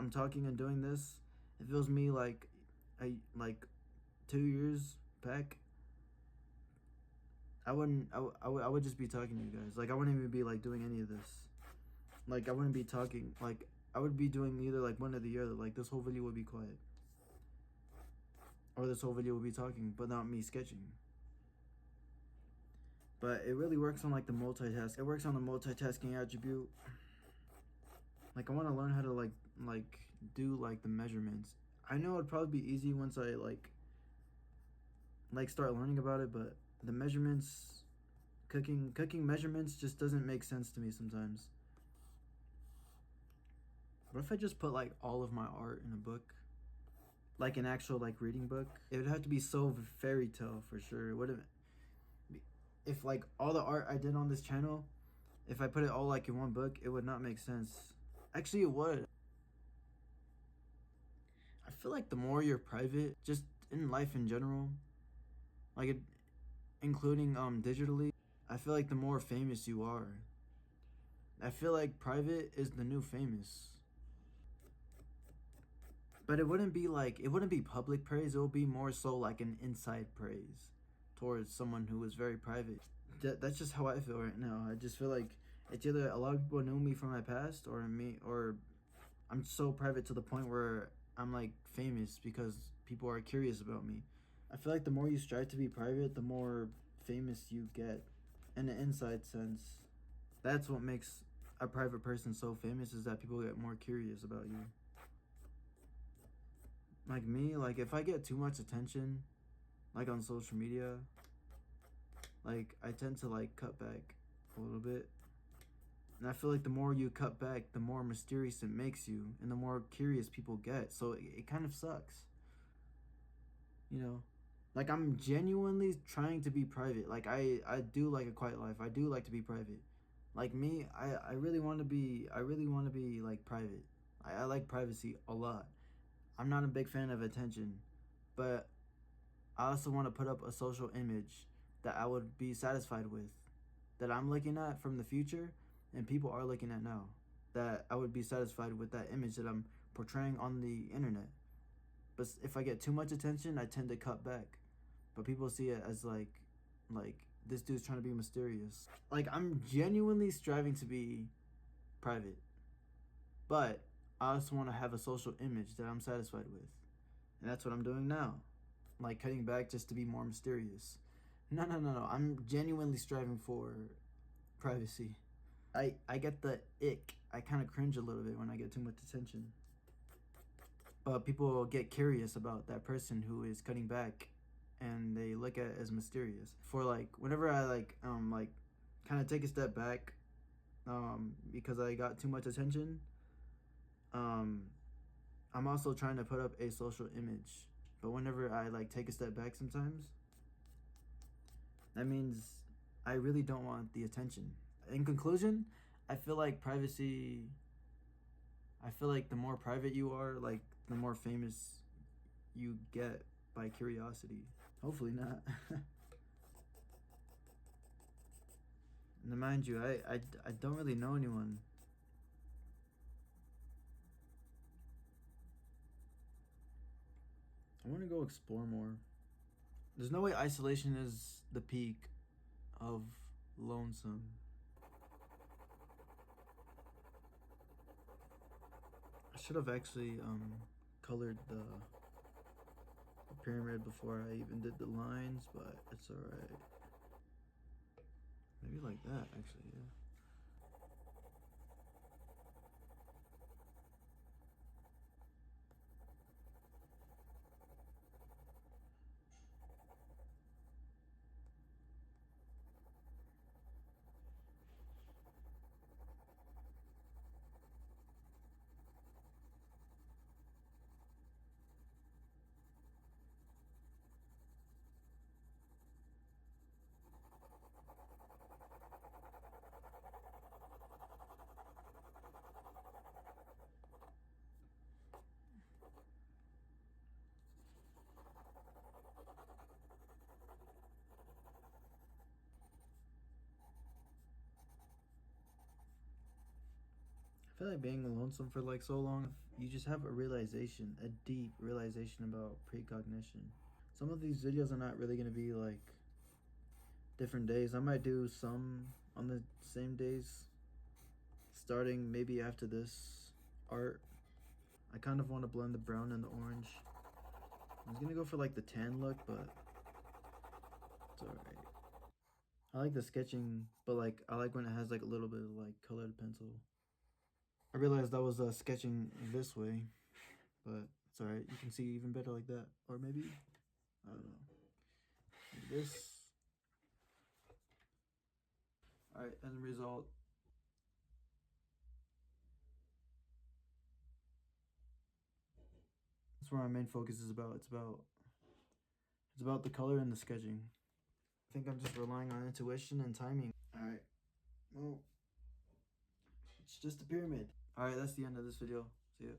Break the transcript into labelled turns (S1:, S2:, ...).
S1: I'm talking and doing this, if it was me like 2 years back, I would just be talking to you guys. Like I wouldn't even be like doing any of this. Like I wouldn't be talking. Like I would be doing either like one or the other. Like this whole video would be quiet, or this whole video would be talking, but not me sketching. But it really works on like the multitask. It works on the multitasking attribute. Like I want to learn how to like do like the measurements. I know it'd probably be easy once I like start learning about it, but the measurements, cooking measurements just doesn't make sense to me sometimes. What if I just put like all of my art in a book? Like an actual like reading book? It would have to be so fairy tale for sure. It wouldn't. If like all the art I did on this channel, if I put it all like in one book, it would not make sense. Actually, it would. I feel like the more you're private, just in life in general, like it, including digitally, I feel like the more famous you are. I feel like private is the new famous. But it wouldn't be public praise. It would be more so like an inside praise towards someone who is very private. That's just how I feel right now. I just feel like it's either a lot of people knew me from my past, or I'm so private to the point where I'm like famous because people are curious about me. I feel like the more you strive to be private, the more famous you get in an inside sense. That's what makes a private person so famous, is that people get more curious about you. Like me, like if I get too much attention, like on social media, like I tend to like cut back a little bit. And I feel like the more you cut back, the more mysterious it makes you, and the more curious people get. So it kind of sucks. You know? Like I'm genuinely trying to be private. Like I do like a quiet life. I do like to be private. Like me, I really want to be like private. I like privacy a lot. I'm not a big fan of attention, but I also want to put up a social image that I would be satisfied with, that I'm looking at from the future and people are looking at now, that I would be satisfied with that image that I'm portraying on the internet. But if I get too much attention, I tend to cut back. But people see it as like this dude's trying to be mysterious. Like I'm genuinely striving to be private, but I also want to have a social image that I'm satisfied with. And that's what I'm doing now. Like cutting back just to be more mysterious. No. I'm genuinely striving for privacy. I get the ick. I kind of cringe a little bit when I get too much attention. But people get curious about that person who is cutting back, and they look at it as mysterious. For like whenever I like kind of take a step back because I got too much attention, I'm also trying to put up a social image. But whenever I like take a step back sometimes, that means I really don't want the attention. In conclusion, I feel like privacy, I feel like the more private you are, like the more famous you get by curiosity. Hopefully not. And mind you, I don't really know anyone. I want to go explore more. There's no way isolation is the peak of lonesome. I should have actually colored the pyramid before I even did the lines, but it's alright. Maybe like that, actually, yeah. feel like being lonesome for like so long, you just have a realization, a deep realization about precognition. Some of these videos are not really gonna be like different days. I might do some on the same days, starting maybe after this art. I kind of want to blend the brown and the orange. I was gonna go for like the tan look, but it's alright. I like the sketching, but like I like when it has like a little bit of like colored pencil. I realized I was sketching this way, but it's alright. You can see even better like that, or maybe I don't know, like this. Alright, end result. That's where my main focus is about. It's about the color and the sketching. I think I'm just relying on intuition and timing. Alright, well, it's just a pyramid. Alright, that's the end of this video. See ya.